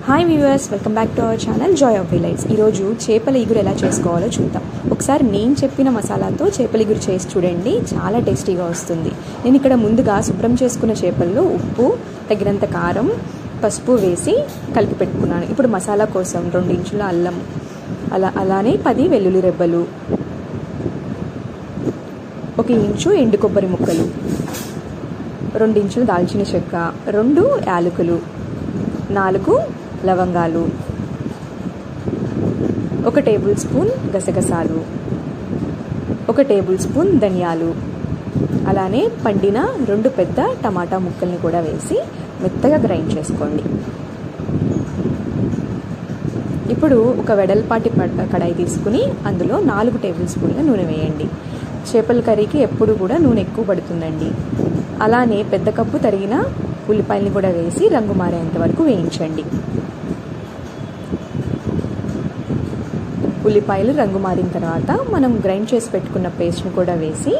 Hi viewers, welcome back to our channel Joy of delights. ఈరోజు చేపల ఇగురు ఎలా చేసుకోవాలో చూద్దాం. ఒకసారి నేను చెప్పిన మసాలాతో చేపల ఇగురు చేసి చూడండి, చాలా టేస్టీగా వస్తుంది. నేను ఇక్కడ ముందుగా శుభ్రం చేసుకున్న చేపల్లో ఉప్పు, తగినంత కారం, పసుపు వేసి కలిపి పెట్టుకున్నాను. ఇప్పుడు మసాలా కోసం 2 ఇంచుల అల్లం, అలానే 10 వెల్లుల్లి రెబ్బలు, 1 ఇంచు ఎండు కొబ్బరి ముక్కలు, 2 ఇంచుల దాల్చిన చెక్క, 2 యాలకులు, 4 లవంగాలు, 1 టేబుల్ స్పూన్ గసగసాలు, 1 టేబుల్ స్పూన్ ధనియాలు, అలానే పండిన 2 పెద్ద టమాటా ముక్కల్ని కూడా వేసి మెత్తగా గ్రైండ్ చేసుకోండి. ఇప్పుడు ఒక వెడల్పాటి కడాయి తీసుకుని అందులో 4 టేబుల్ స్పూన్ల నూనె వేయండి. చేపల కర్రీకి ఎప్పుడు కూడా నూనె ఎక్కువ పడుతుందండి. అలానే పెద్ద కప్పు తరిగిన ఉల్లిపాయల్ని కూడా వేసి రంగు మారేంత వరకు వేయించండి. ఉల్లిపాయలు రంగు మారిన తర్వాత మనం గ్రైండ్ చేసి పెట్టుకున్న పేస్ట్ని కూడా వేసి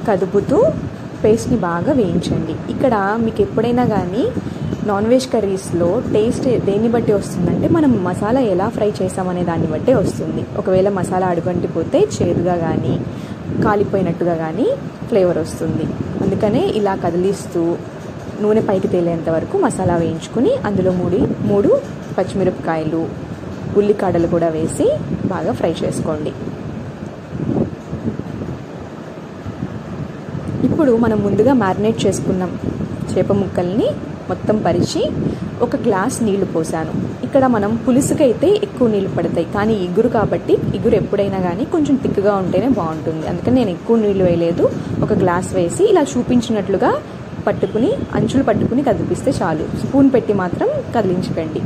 కదుపుతూ పేస్ట్ని బాగా వేయించండి. ఇక్కడ మీకు ఎప్పుడైనా కానీ నాన్ వెజ్ కర్రీస్లో టేస్ట్ దేన్ని బట్టి వస్తుందంటే మనం మసాలా ఎలా ఫ్రై చేసామనే దాన్ని బట్టే వస్తుంది. ఒకవేళ మసాలా అడుగంటిపోతే చేదుగా కానీ కాలిపోయినట్టుగా కానీ ఫ్లేవర్ వస్తుంది. అందుకనే ఇలా కదిలిస్తూ నూనె పైకి తేలేంత వరకు మసాలా వేయించుకుని అందులో 3 పచ్చిమిరపకాయలు, ఉల్లికాడలు కూడా వేసి బాగా ఫ్రై చేసుకోండి. ఇప్పుడు మనం ముందుగా మ్యారినేట్ చేసుకున్న చేప ముక్కల్ని మొత్తం పరిచి 1 గ్లాస్ నీళ్లు పోసాను. ఇక్కడ మనం పులుసుకైతే ఎక్కువ నీళ్ళు పడతాయి, కానీ ఇగురు కాబట్టి ఇగురు ఎప్పుడైనా కానీ కొంచెం తిక్కుగా ఉంటేనే బాగుంటుంది. అందుకని నేను ఎక్కువ నీళ్ళు వేయలేదు. 1 గ్లాస్ వేసి ఇలా చూపించినట్లుగా పట్టుకుని అంచులు పట్టుకుని కదిపిస్తే చాలు. స్పూన్ పెట్టి మాత్రం కదిలించకండి.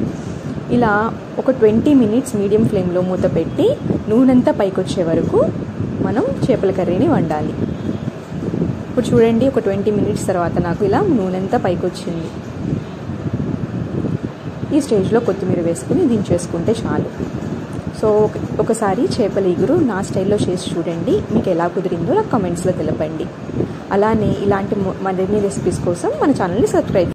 ఇలా ఒక 20 మినిట్స్ మీడియం ఫ్లేమ్లో మూత పెట్టి నూనెంతా పైకి వచ్చే వరకు మనం చేపల కర్రీని వండాలి. ఇప్పుడు చూడండి, ఒక 20 మినిట్స్ తర్వాత నాకు ఇలా నూనెంతా పైకి వచ్చింది. ఈ స్టేజ్లో కొత్తిమీర వేసుకుని దించేసుకుంటే చాలు. సో ఒకసారి చేపల ఇగురు నా స్టైల్లో చేసి చూడండి. మీకు ఎలా కుదిరిందో నాకు కామెంట్స్లో తెలపండి. అలానే ఇలాంటి మరిన్ని రెసిపీస్ కోసం మన ఛానల్ని సబ్స్క్రైబ్